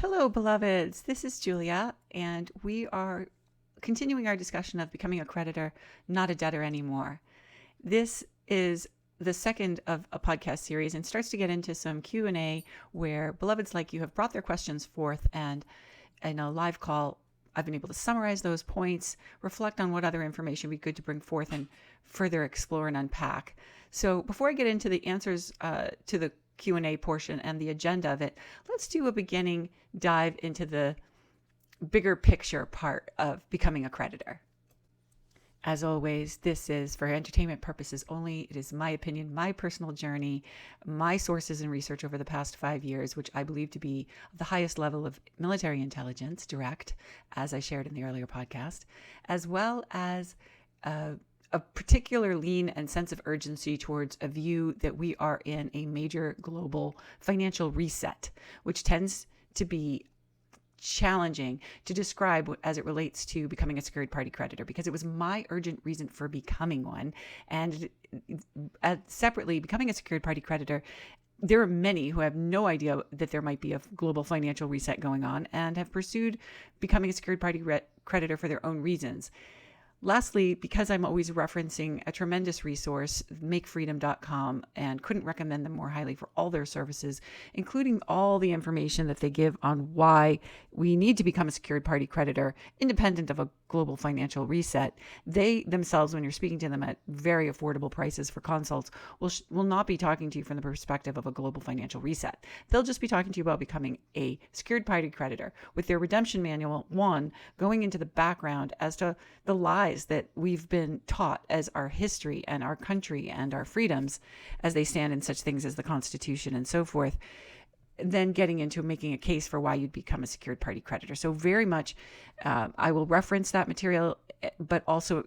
Hello, beloveds. This is Julia, and we are continuing our discussion of becoming a creditor, not a debtor anymore. This is the second of a podcast series and starts to get into some Q&A where beloveds like you have brought their questions forth, and in a live call, I've been able to summarize those points, reflect on what other information would be good to bring forth, and further explore and unpack. So before I get into the answers to the Q&A portion and the agenda of it, let's do a beginning dive into the bigger picture part of becoming a creditor. As always, this is for entertainment purposes only. It is my opinion, my personal journey, my sources and research over the past 5 years, which I believe to be the highest level of military intelligence, direct, as I shared in the earlier podcast, as well as a particular lean and sense of urgency towards a view that we are in a major global financial reset, which tends to be challenging to describe as it relates to becoming a secured party creditor, because it was my urgent reason for becoming one. And separately, becoming a secured party creditor, there are many who have no idea that there might be a global financial reset going on and have pursued becoming a secured party creditor for their own reasons. Lastly, because I'm always referencing a tremendous resource, makefreedom.com, and couldn't recommend them more highly for all their services, including all the information that they give on why we need to become a secured party creditor, independent of a global financial reset. They themselves, when you're speaking to them at very affordable prices for consults, will not be talking to you from the perspective of a global financial reset. They'll just be talking to you about becoming a secured party creditor, with their redemption manual, one, going into the background as to the lies that we've been taught as our history and our country and our freedoms as they stand in such things as the Constitution and so forth, then getting into making a case for why you'd become a secured party creditor. So very much, I will reference that material, but also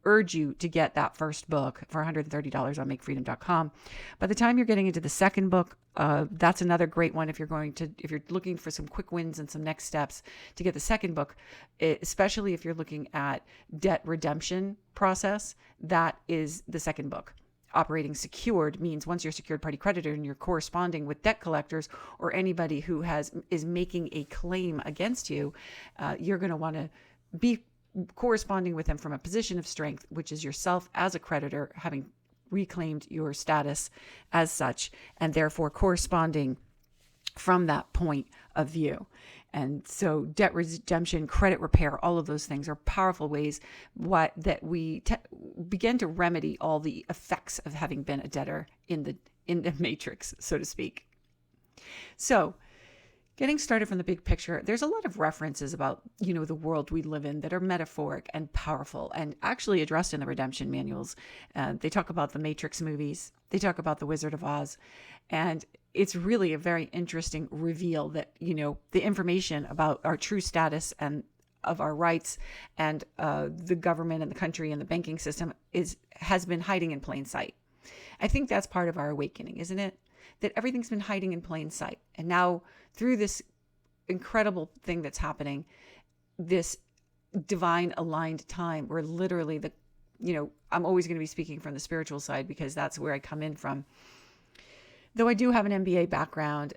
urge you to get that first book for $130 on makefreedom.com. By the time you're getting into the second book, that's another great one if you're looking for some quick wins and some next steps to get the second book, especially if you're looking at debt redemption process. That is the second book. Operating secured means once you're a secured party creditor and you're corresponding with debt collectors or anybody who is making a claim against you, you're going to want to be corresponding with them from a position of strength, which is yourself as a creditor, having reclaimed your status as such, and therefore corresponding from that point of view. And so debt redemption, credit repair, all of those things are powerful ways that we begin to remedy all the effects of having been a debtor in the matrix, so to speak. So getting started from the big picture, there's a lot of references about, the world we live in that are metaphoric and powerful and actually addressed in the redemption manuals. They talk about the Matrix movies. They talk about the Wizard of Oz. And it's really a very interesting reveal that, the information about our true status and of our rights and the government and the country and the banking system has been hiding in plain sight. I think that's part of our awakening, isn't it? That everything's been hiding in plain sight. And now through this incredible thing that's happening, this divine aligned time where literally I'm always going to be speaking from the spiritual side because that's where I come in from. Though I do have an MBA background,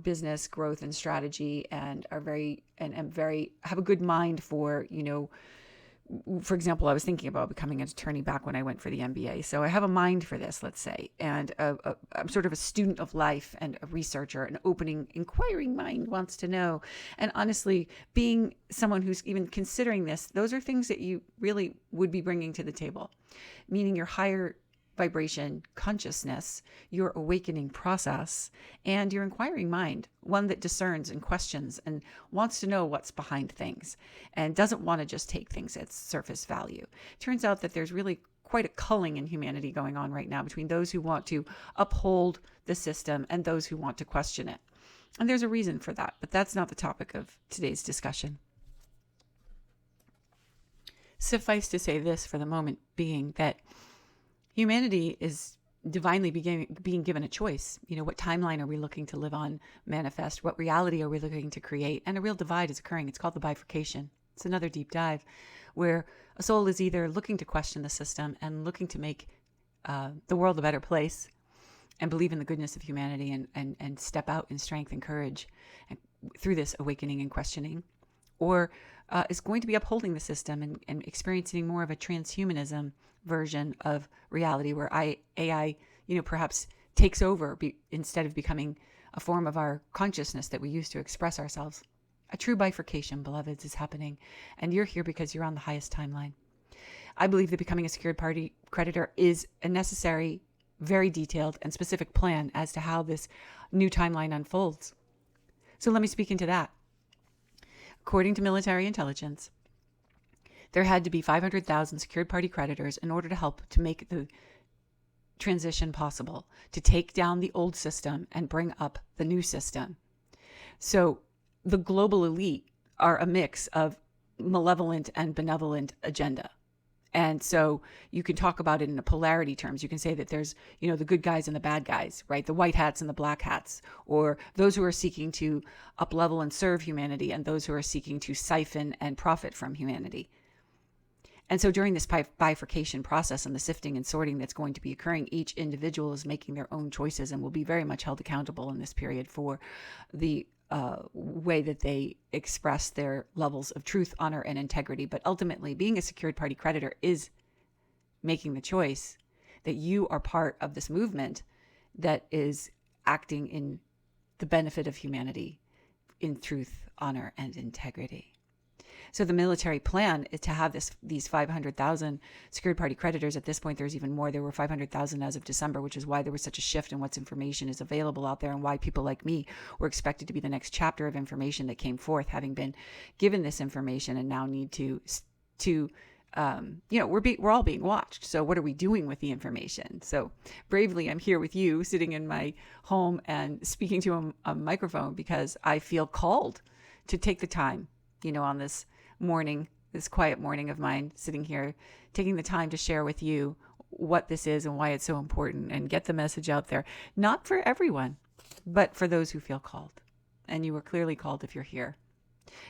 business growth and strategy, and am very have a good mind for, for example, I was thinking about becoming an attorney back when I went for the MBA. So I have a mind for this, let's say, and I'm sort of a student of life and a researcher. An opening, inquiring mind wants to know. And honestly, being someone who's even considering this, those are things that you really would be bringing to the table, meaning your higher vibration consciousness, your awakening process, and your inquiring mind, one that discerns and questions and wants to know what's behind things and doesn't want to just take things at surface value. Turns out that there's really quite a culling in humanity going on right now between those who want to uphold the system and those who want to question it. And there's a reason for that, but that's not the topic of today's discussion. Suffice to say this for the moment being that humanity is divinely being given a choice. What timeline are we looking to live on, manifest? What reality are we looking to create? And a real divide is occurring. It's called the bifurcation. It's another deep dive where a soul is either looking to question the system and looking to make the world a better place and believe in the goodness of humanity and step out in strength and courage and through this awakening and questioning, or is going to be upholding the system and experiencing more of a transhumanism version of reality where AI, perhaps takes over instead of becoming a form of our consciousness that we use to express ourselves. A true bifurcation, beloveds, is happening, and you're here because you're on the highest timeline. I believe that becoming a secured party creditor is a necessary, very detailed and specific plan as to how this new timeline unfolds. So let me speak into that. According to military intelligence, there had to be 500,000 secured party creditors in order to help to make the transition possible, to take down the old system and bring up the new system. So the global elite are a mix of malevolent and benevolent agenda. And so you can talk about it in a polarity terms. You can say that there's, the good guys and the bad guys, right? The white hats and the black hats, or those who are seeking to up-level and serve humanity, and those who are seeking to siphon and profit from humanity. And so during this bifurcation process and the sifting and sorting that's going to be occurring, each individual is making their own choices and will be very much held accountable in this period for the way that they express their levels of truth, honor, and integrity. But ultimately, being a secured party creditor is making the choice that you are part of this movement that is acting in the benefit of humanity in truth, honor, and integrity. So the military plan is to have these 500,000 secured party creditors. At this point, there's even more. There were 500,000 as of December, which is why there was such a shift in what information is available out there and why people like me were expected to be the next chapter of information that came forth, having been given this information and now need to we're all being watched. So what are we doing with the information? So bravely, I'm here with you sitting in my home and speaking to a microphone because I feel called to take the time, on this morning, this quiet morning of mine, sitting here, taking the time to share with you what this is and why it's so important and get the message out there. Not for everyone, but for those who feel called. And you are clearly called if you're here.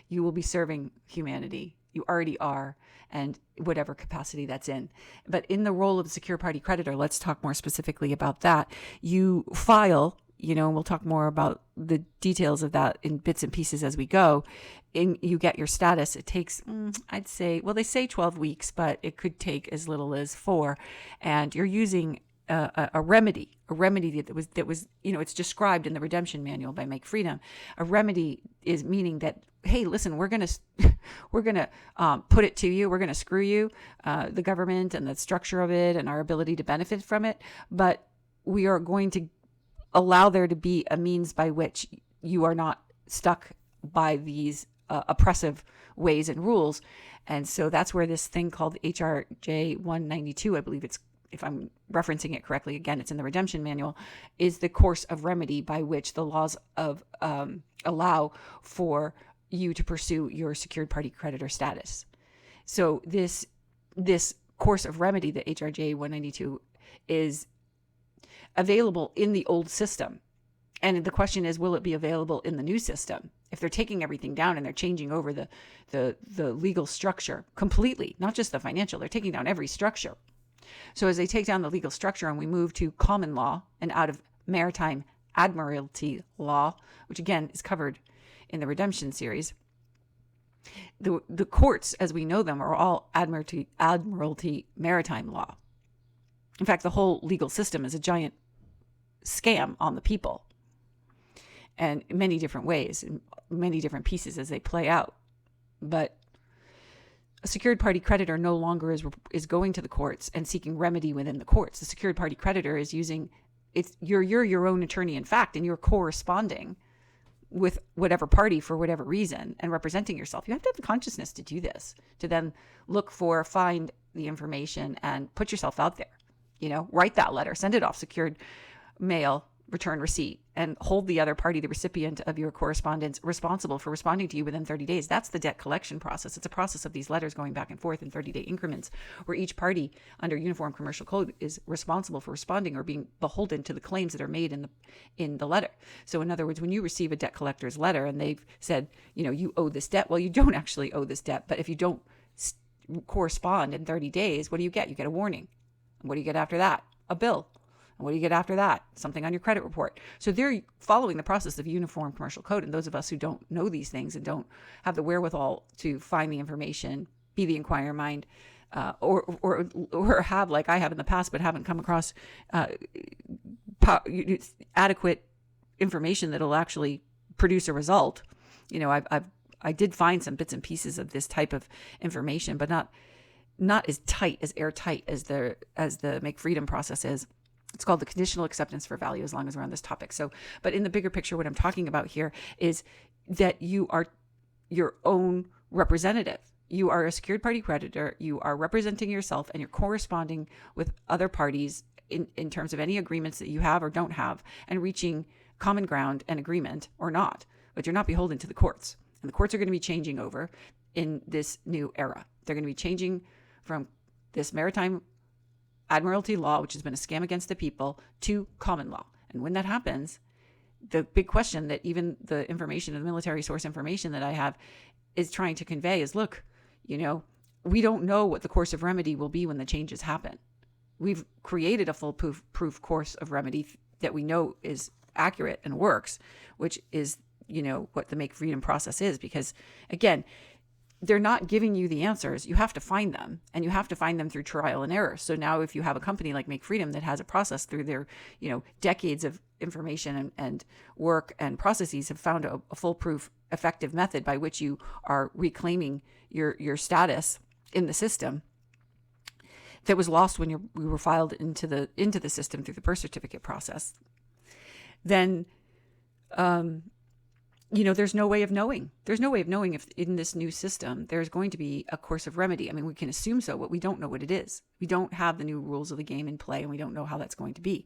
You will be serving humanity. You already are, and whatever capacity that's in. But in the role of a secure party creditor, let's talk more specifically about that. You file, and we'll talk more about the details of that in bits and pieces as we go. You get your status. It takes, I'd say, they say 12 weeks, but it could take as little as 4. And you're using a remedy that was, it's described in the redemption manual by Make Freedom. A remedy is meaning that, hey, listen, we're gonna put it to you. We're gonna screw you, the government and the structure of it and our ability to benefit from it. But we are going to allow there to be a means by which you are not stuck by these oppressive ways and rules. And so that's where this thing called HRJ 192, I believe it's, if I'm referencing it correctly, again, it's in the redemption manual, is the course of remedy by which the laws of allow for you to pursue your secured party creditor status. So this course of remedy, the HRJ 192, is available in the old system. And the question is, will it be available in the new system? If they're taking everything down and they're changing over the legal structure completely, not just the financial, they're taking down every structure. So as they take down the legal structure and we move to common law and out of maritime admiralty law, which again is covered in the redemption series, the courts as we know them are all admiralty maritime law. In fact, the whole legal system is a giant scam on the people, and in many different ways, in many different pieces as they play out. But a secured party creditor no longer is going to the courts and seeking remedy within the courts. The secured party creditor is you're your own attorney, in fact, and you're corresponding with whatever party for whatever reason and representing yourself. You have to have the consciousness to do this, to then find the information and put yourself out there. Write that letter, send it off, secured mail, return receipt, and hold the other party, the recipient of your correspondence, responsible for responding to you within 30 days. That's the debt collection process. It's a process of these letters going back and forth in 30-day increments, where each party under Uniform Commercial Code is responsible for responding or being beholden to the claims that are made in the letter. So in other words, when you receive a debt collector's letter and they've said, you owe this debt, well, you don't actually owe this debt. But if you don't correspond in 30 days, what do you get? You get a warning. What do you get after that? A bill. And what do you get after that? Something on your credit report. So they're following the process of Uniform Commercial Code. And those of us who don't know these things and don't have the wherewithal to find the information, be the inquirer mind, or have, like I have in the past, but haven't come across adequate information that'll actually produce a result. I did find some bits and pieces of this type of information, but not as tight, as airtight as the Make Freedom process is. It's called the conditional acceptance for value, as long as we're on this topic. So, but in the bigger picture, what I'm talking about here is that you are your own representative. You are a secured party creditor. You are representing yourself, and you're corresponding with other parties in terms of any agreements that you have or don't have, and reaching common ground and agreement or not. But you're not beholden to the courts. And the courts are going to be changing over in this new era. They're going to be changing from this maritime admiralty law, which has been a scam against the people, to common law. And when that happens, the big question that even the information, the military source information that I have is trying to convey is, look, we don't know what the course of remedy will be when the changes happen. We've created a foolproof course of remedy that we know is accurate and works, which is, what the Make Freedom process is. Because again, they're not giving you the answers. You have to find them, and you have to find them through trial and error. So now if you have a company like Make Freedom that has a process through their, decades of information and work and processes have found a foolproof, effective method by which you are reclaiming your status in the system that was lost when we were filed into the system through the birth certificate process, then, there's no way of knowing. There's no way of knowing if in this new system there's going to be a course of remedy. I mean, we can assume so, but we don't know what it is. We don't have the new rules of the game in play, and we don't know how that's going to be.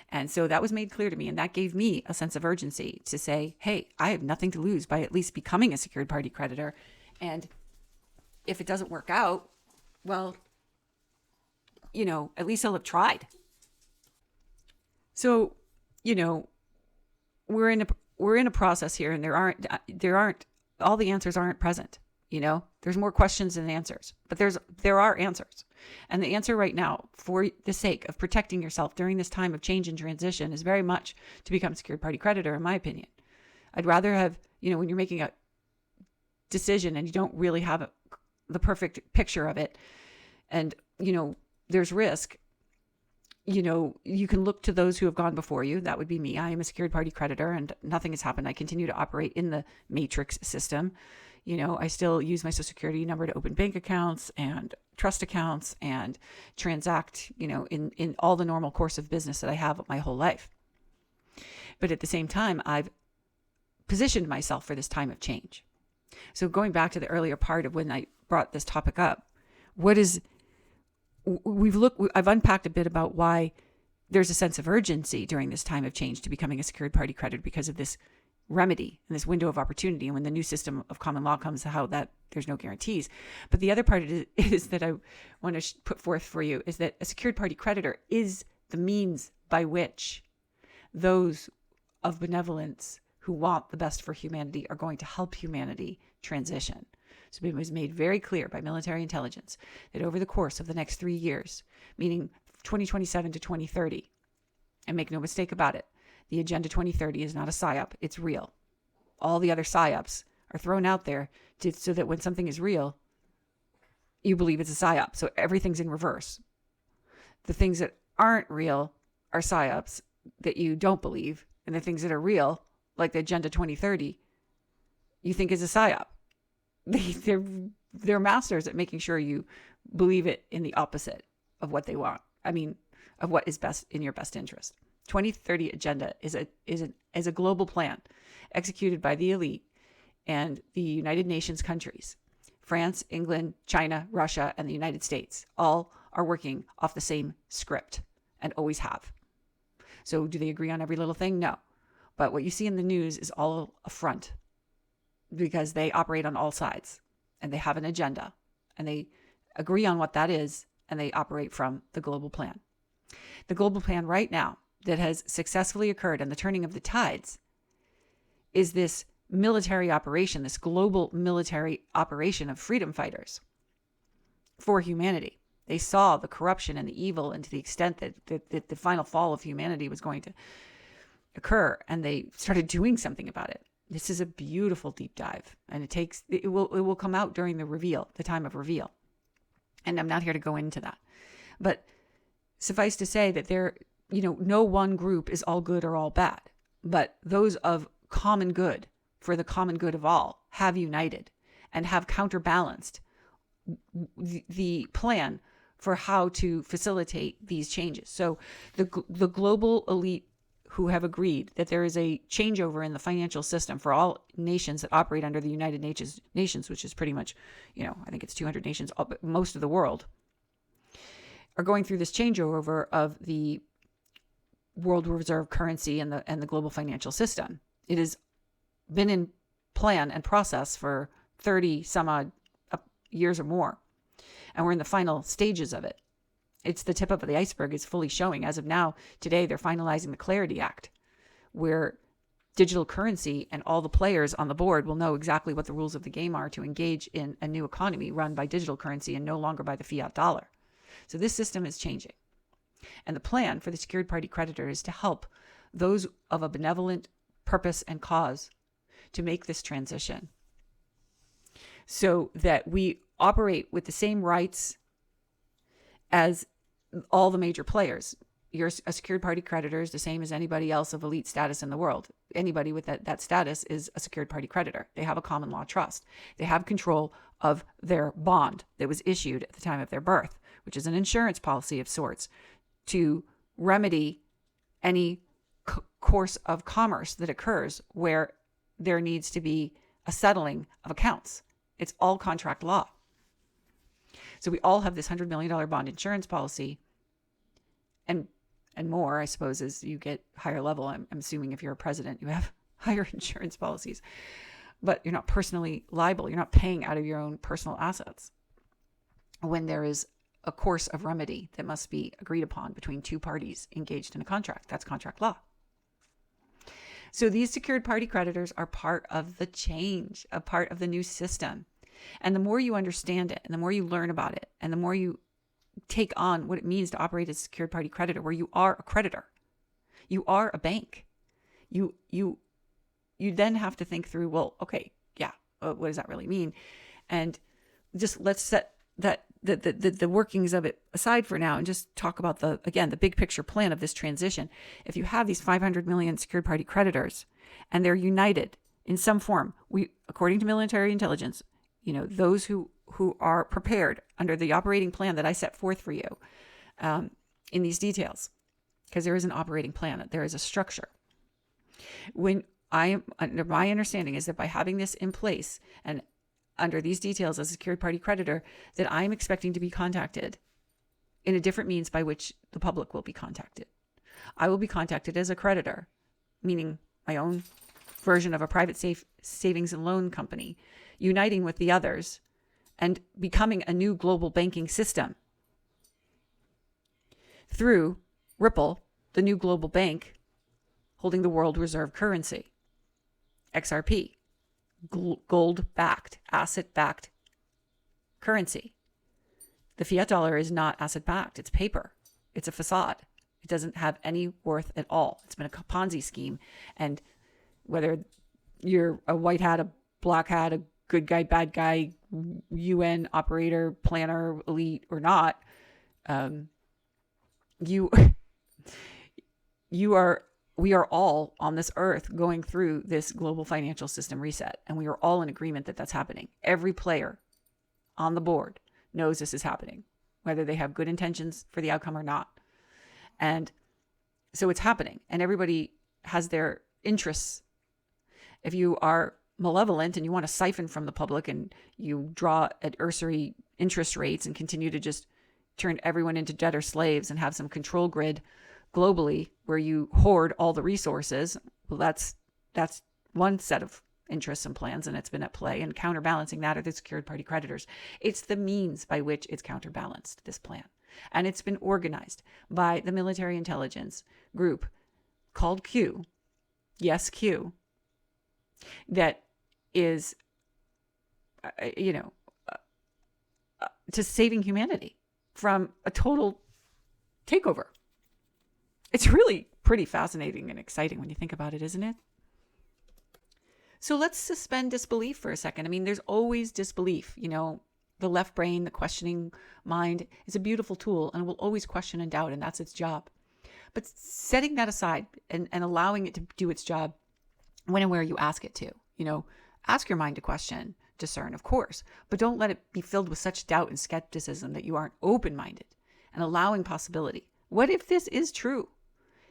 And so that was made clear to me, and that gave me a sense of urgency to say, hey, I have nothing to lose by at least becoming a secured party creditor. And if it doesn't work out, well, at least I'll have tried. So, we're in a process here, and there aren't all the answers aren't present. There's more questions than answers, but there are answers. And the answer right now, for the sake of protecting yourself during this time of change and transition, is very much to become a secured party creditor, in my opinion. I'd rather have, when you're making a decision and you don't really have the perfect picture of it, and, there's risk, you can look to those who have gone before you. That would be me. I am a secured party creditor, and nothing has happened. I continue to operate in the matrix system. I still use my Social Security number to open bank accounts and trust accounts and transact, in all the normal course of business that I have my whole life. But at the same time, I've positioned myself for this time of change. So going back to the earlier part of when I brought this topic up, I've unpacked a bit about why there's a sense of urgency during this time of change to becoming a secured party creditor because of this remedy and this window of opportunity. And when the new system of common law comes, how that there's no guarantees. But the other part is that I want to put forth for you is that a secured party creditor is the means by which those of benevolence who want the best for humanity are going to help humanity transition. So it was made very clear by military intelligence that over the course of the next 3 years, meaning 2027 to 2030, and make no mistake about it, the Agenda 2030 is not a PSYOP, it's real. All the other PSYOPs are thrown out there so that when something is real, you believe it's a PSYOP. So everything's in reverse. The things that aren't real are PSYOPs that you don't believe, and the things that are real, like the Agenda 2030, you think is a PSYOP. They're masters at making sure you believe it in the opposite of what they want. I mean, of what is best in your best interest. 2030 agenda is a global plan executed by the elite and the United Nations countries. France, England, China, Russia, and the United States all are working off the same script and always have. So do they agree on every little thing? No. But what you see in the news is all a front, because they operate on all sides and they have an agenda and they agree on what that is, and they operate from the global plan. The global plan right now that has successfully occurred, and the turning of the tides, is this military operation, this global military operation of freedom fighters for humanity. They saw the corruption and the evil, and to the extent that the final fall of humanity was going to occur, and they started doing something about it. This is a beautiful deep dive, and it will come out during the time of reveal. And I'm not here to go into that. But suffice to say that no one group is all good or all bad, but those of common good, for the common good of all, have united and have counterbalanced the plan for how to facilitate these changes. So the global elite who have agreed that there is a changeover in the financial system for all nations that operate under the United Nations, which is pretty much, I think it's 200 nations, most of the world, are going through this changeover of the world reserve currency and the global financial system. It has been in plan and process for 30 some odd years or more, and we're in the final stages of it. It's the tip of the iceberg is fully showing. As of now, today, they're finalizing the Clarity Act, where digital currency and all the players on the board will know exactly what the rules of the game are to engage in a new economy run by digital currency and no longer by the fiat dollar. So this system is changing. And the plan for the secured party creditor is to help those of a benevolent purpose and cause to make this transition so that we operate with the same rights as all the major players. You're a secured party creditor is the same as anybody else of elite status in the world. Anybody with that status is a secured party creditor. They have a common law trust. They have control of their bond that was issued at the time of their birth, which is an insurance policy of sorts to remedy any course of commerce that occurs where there needs to be a settling of accounts. It's all contract law. So we all have this $100 million bond insurance policy, and more, I suppose, as you get higher level. I'm assuming if you're a president, you have higher insurance policies, but you're not personally liable. You're not paying out of your own personal assets when there is a course of remedy that must be agreed upon between two parties engaged in a contract. That's contract law. So these secured party creditors are part of the change, a part of the new system. And the more you understand it, and the more you learn about it, and the more you take on what it means to operate as a secured party creditor, where you are a creditor, you are a bank. You then have to think through, well, okay, yeah, what does that really mean? And just let's set the workings of it aside for now and just talk about the big picture plan of this transition. If you have these 500 million secured party creditors and they're united in some form, according to military intelligence, those who are prepared under the operating plan that I set forth for you in these details, because there is an operating plan, there is a structure. My understanding is that by having this in place and under these details as a secured party creditor, that I'm expecting to be contacted in a different means by which the public will be contacted. I will be contacted as a creditor, meaning my own version of a private savings and loan company, uniting with the others and becoming a new global banking system through Ripple, the new global bank holding the world reserve currency, XRP, gold-backed, asset-backed currency. The fiat dollar is not asset-backed. It's paper. It's a facade. It doesn't have any worth at all. It's been a Ponzi scheme. And whether you're a white hat, a black hat, a good guy, bad guy, UN operator, planner, elite, or not, we are all on this earth going through this global financial system reset, and we are all in agreement that that's happening. Every player on the board knows this is happening, whether they have good intentions for the outcome or not. And so it's happening, and everybody has their interests. If you are malevolent and you want to siphon from the public and you draw at usury interest rates and continue to just turn everyone into debtor slaves and have some control grid globally where you hoard all the resources, well, that's one set of interests and plans, and it's been at play. And counterbalancing that are the secured party creditors. It's the means by which it's counterbalanced, this plan. And it's been organized by the military intelligence group called Q, yes, Q, that is, to saving humanity. from a total takeover. It's really pretty fascinating and exciting when you think about it, isn't it? So let's suspend disbelief for a second. I mean, there's always disbelief. The left brain, the questioning mind is a beautiful tool and it will always question and doubt, and that's its job. But setting that aside and allowing it to do its job when and where you ask it to, ask your mind to question, discern, of course, but don't let it be filled with such doubt and skepticism that you aren't open-minded and allowing possibility. What if this is true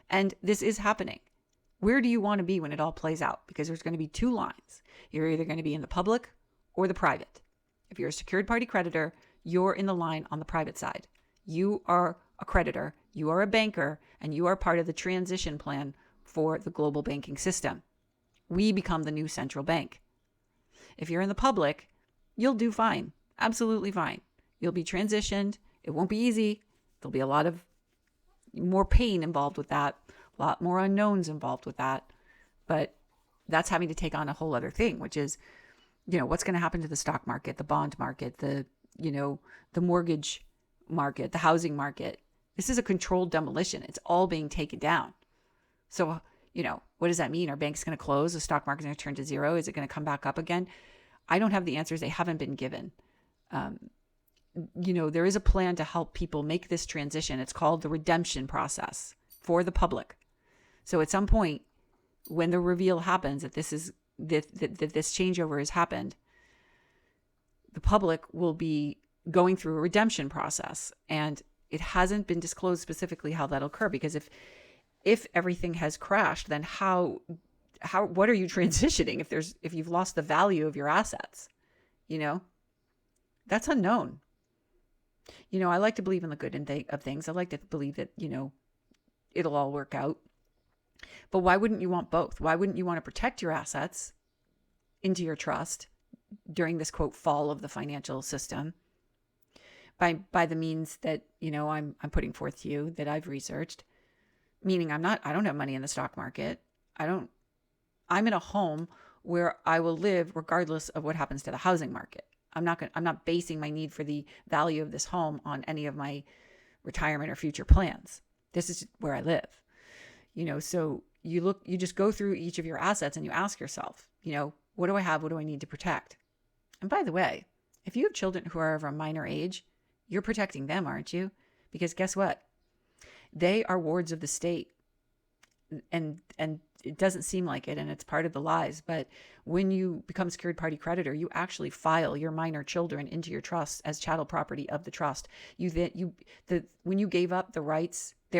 and this is happening? Where do you want to be when it all plays out? Because there's going to be two lines. You're either going to be in the public or the private. If you're a secured party creditor, you're in the line on the private side. You are a creditor, you are a banker, and you are part of the transition plan for the global banking system. We become the new central bank. If you're in the public, you'll do fine, absolutely fine. You'll be transitioned. It won't be easy. There'll be a lot of more pain involved with that, a lot more unknowns involved with that. But that's having to take on a whole other thing, which is, what's going to happen to the stock market, the bond market, the mortgage market, the housing market. This is a controlled demolition. It's all being taken down. So, what does that mean? Are banks going to close? The stock market is going to turn to zero? Is it going to come back up again? I don't have the answers. They haven't been given. There is a plan to help people make this transition. It's called the redemption process for the public. So at some point, when the reveal happens that this changeover has happened, the public will be going through a redemption process, and it hasn't been disclosed specifically how that'll occur. Because if everything has crashed, then what are you transitioning if you've lost the value of your assets? That's unknown. I like to believe in the good of things. I like to believe that it'll all work out. But why wouldn't you want both? Why wouldn't you want to protect your assets into your trust during this, quote, fall of the financial system by the means that I'm putting forth to you that I've researched? Meaning I don't have money in the stock market. I'm in a home where I will live regardless of what happens to the housing market. I'm not basing my need for the value of this home on any of my retirement or future plans. This is where I live. So you just go through each of your assets and you ask yourself, what do I have? What do I need to protect? And by the way, if you have children who are of a minor age, you're protecting them, aren't you? Because guess what? They are wards of the state. And it doesn't seem like it, and it's part of the lies. But when you become a secured party creditor, you actually file your minor children into your trust as chattel property of the trust. When you gave up your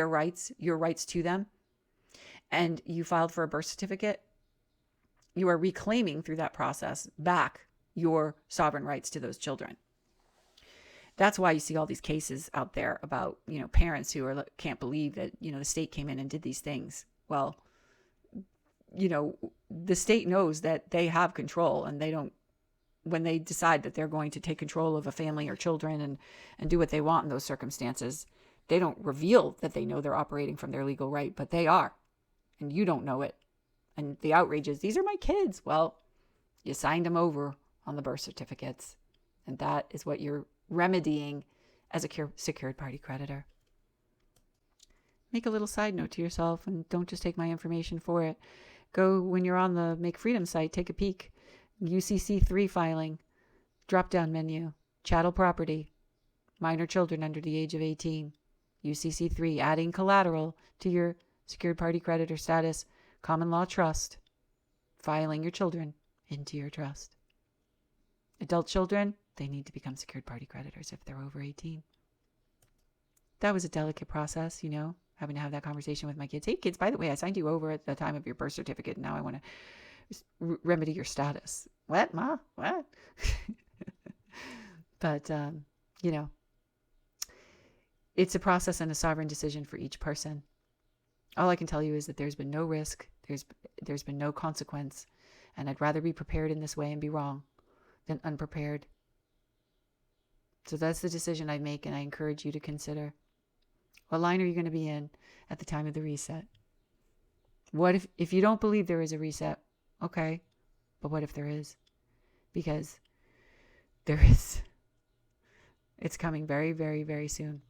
rights to them, and you filed for a birth certificate, you are reclaiming through that process back your sovereign rights to those children. That's why you see all these cases out there about, parents who can't believe that, the state came in and did these things. Well, the state knows that they have control, and when they decide that they're going to take control of a family or children and do what they want in those circumstances, they don't reveal that they know they're operating from their legal right, but they are. And you don't know it. And the outrage is, these are my kids. Well, you signed them over on the birth certificates. And that is what you're remedying as a secured party creditor. Make a little side note to yourself, and don't just take my information for it. Go, when you're on the Make Freedom site, take a peek. UCC3 filing, drop-down menu, chattel property, minor children under the age of 18. UCC3, adding collateral to your secured party creditor status, common law trust, filing your children into your trust. Adult children, they need to become secured party creditors if they're over 18. That was a delicate process, having to have that conversation with my kids. Hey, kids, by the way, I signed you over at the time of your birth certificate, and now I want to remedy your status. What, Ma? What? But, it's a process and a sovereign decision for each person. All I can tell you is that there's been no risk, there's been no consequence, and I'd rather be prepared in this way and be wrong than unprepared. So that's the decision I make, and I encourage you to consider. What line are you going to be in at the time of the reset? What if you don't believe there is a reset? Okay, but what if there is? Because there is. It's coming very, very, very soon.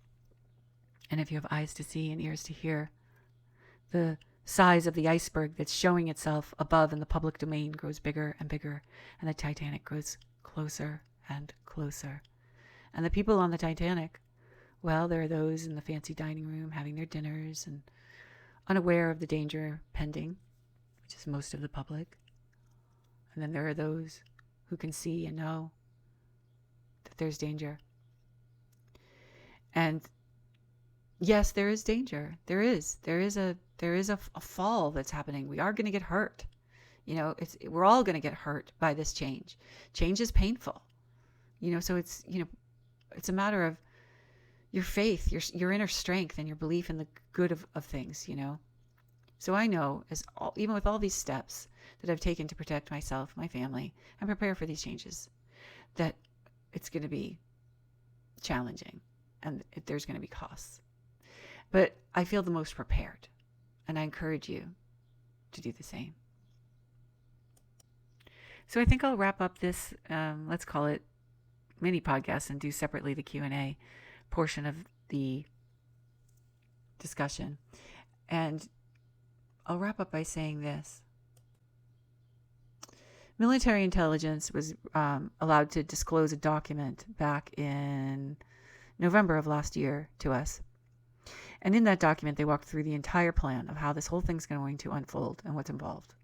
And if you have eyes to see and ears to hear, the size of the iceberg that's showing itself above in the public domain grows bigger and bigger, and the Titanic grows closer and closer. And the people on the Titanic, well, there are those in the fancy dining room having their dinners and unaware of the danger pending, which is most of the public. And then there are those who can see and know that there's danger. And yes, there is danger. There is a fall that's happening. We are going to get hurt. We're all going to get hurt by this change. Change is painful. So it's a matter of your faith, your inner strength, and your belief in the good of things. So I know, even with all these steps that I've taken to protect myself, my family, and prepare for these changes, that it's going to be challenging and there's going to be costs. But I feel the most prepared, and I encourage you to do the same. So I think I'll wrap up this, let's call it mini podcast, and do separately the Q&A portion of the discussion. And I'll wrap up by saying this. Military intelligence was allowed to disclose a document back in November of last year to us. And in that document, they walked through the entire plan of how this whole thing's going to unfold and what's involved.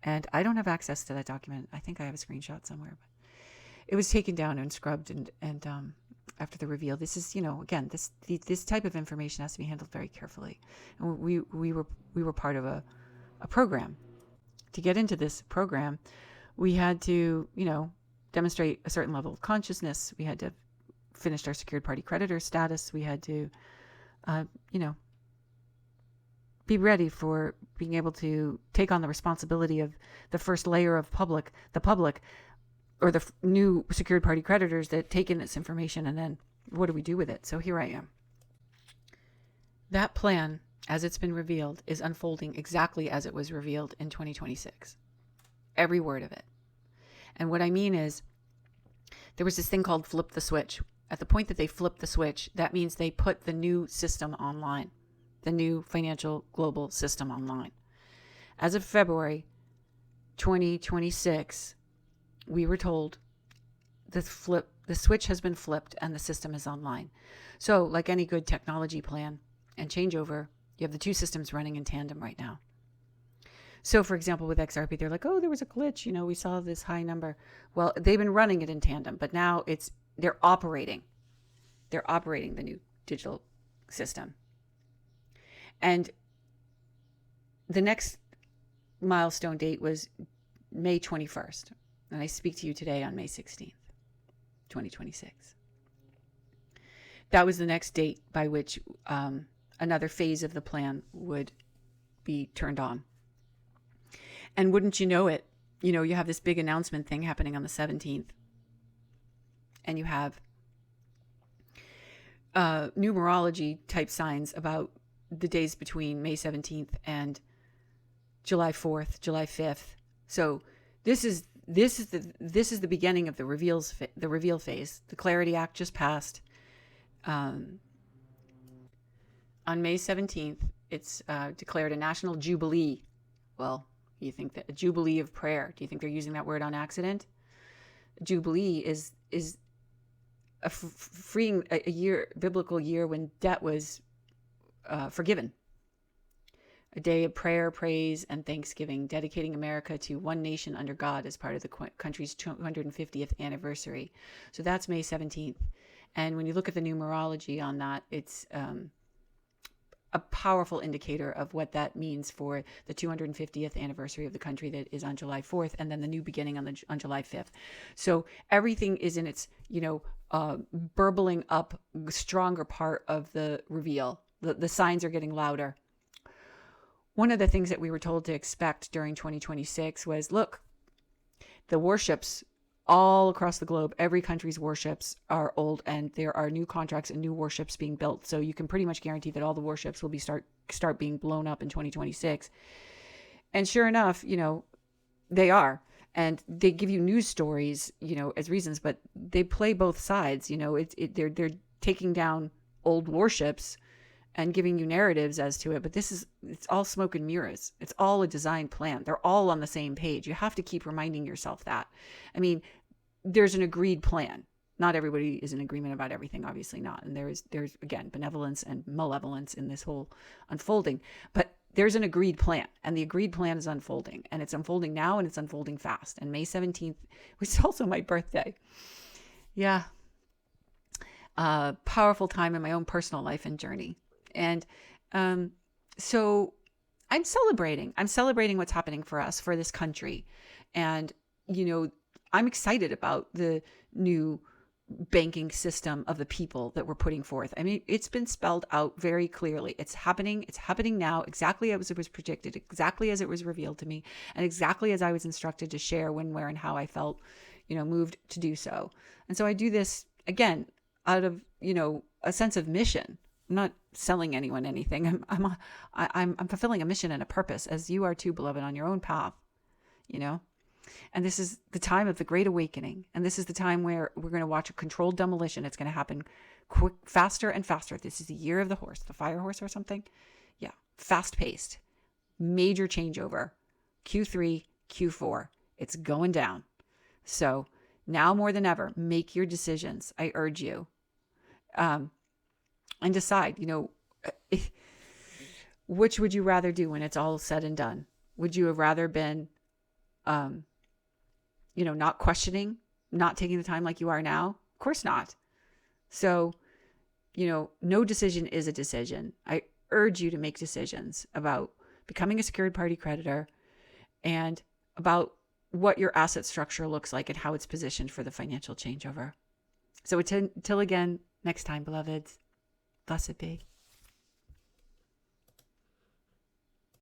And I don't have access to that document. I think I have a screenshot somewhere, but it was taken down and scrubbed. And after the reveal, this is, again, this type of information has to be handled very carefully. And we were part of a program. To get into this program, we had to, demonstrate a certain level of consciousness. We had to finish our secured party creditor status. We had to, be ready for being able to take on the responsibility of the first layer of the public, or the new secured party creditors that take in this information, and then what do we do with it? So here I am. That plan, as it's been revealed, is unfolding exactly as it was revealed in 2026. Every word of it. And what I mean is, there was this thing called flip the switch. At the point that they flip the switch, that means they put the new system online, the new financial global system online. As of February 2026, we were told the switch has been flipped and the system is online. So like any good technology plan and changeover, you have the two systems running in tandem right now. So for example, with XRP, they're like, oh, there was a glitch. We saw this high number. Well, they've been running it in tandem, but now they're operating the new digital system. And the next milestone date was May 21st. And I speak to you today on May 16th, 2026. That was the next date by which another phase of the plan would be turned on. And wouldn't you know it, you have this big announcement thing happening on the 17th. And you have numerology type signs about the days between May 17th and July 4th, July 5th. So this is the beginning of the reveal phase. The Clarity Act just passed. On May 17th, it's declared a national jubilee. Well, you think that a jubilee of prayer? Do you think they're using that word on accident? Jubilee is freeing a year, biblical year, when debt was forgiven. A day of prayer, praise, and thanksgiving, dedicating America to one nation under God as part of the country's 250th anniversary. So that's May 17th. And when you look at the numerology on that, it's a powerful indicator of what that means for the 250th anniversary of the country that is on July 4th, and then the new beginning on July 5th. So everything is in its, burbling up, stronger part of the reveal. The signs are getting louder. One of the things that we were told to expect during 2026 was, look, the warships all across the globe, every country's warships are old, and there are new contracts and new warships being built. So you can pretty much guarantee that all the warships will be start being blown up in 2026. And sure enough, they are. And they give you news stories, as reasons, but they play both sides. They're taking down old warships and giving you narratives as to it. But it's all smoke and mirrors. It's all a design plan. They're all on the same page. You have to keep reminding yourself that. I mean, there's an agreed plan. Not everybody is in agreement about everything, obviously not. And there's again, benevolence and malevolence in this whole unfolding. But there's an agreed plan, and the agreed plan is unfolding, and it's unfolding now, and it's unfolding fast. And May 17th, which is also my birthday. Yeah. Powerful time in my own personal life and journey. And so I'm celebrating what's happening for us, for this country. And, I'm excited about the new banking system of the people that we're putting forth. I mean, it's been spelled out very clearly. It's happening now, exactly as it was predicted, exactly as it was revealed to me, and exactly as I was instructed to share when, where, and how I felt, moved to do so. And so I do this again out of, a sense of mission. I'm not selling anyone anything. I'm fulfilling a mission and a purpose, as you are too, beloved, on your own path, And this is the time of the Great Awakening. And this is the time where we're going to watch a controlled demolition. It's going to happen quick, faster and faster. This is the year of the horse, the fire horse or something. Yeah. Fast paced, major changeover, Q3, Q4. It's going down. So now more than ever, make your decisions. I urge you, and decide, which would you rather do when it's all said and done? Would you have rather been, not questioning, not taking the time like you are now? Of course not. So, no decision is a decision. I urge you to make decisions about becoming a secured party creditor and about what your asset structure looks like and how it's positioned for the financial changeover. So until again, next time, beloveds, blessed be.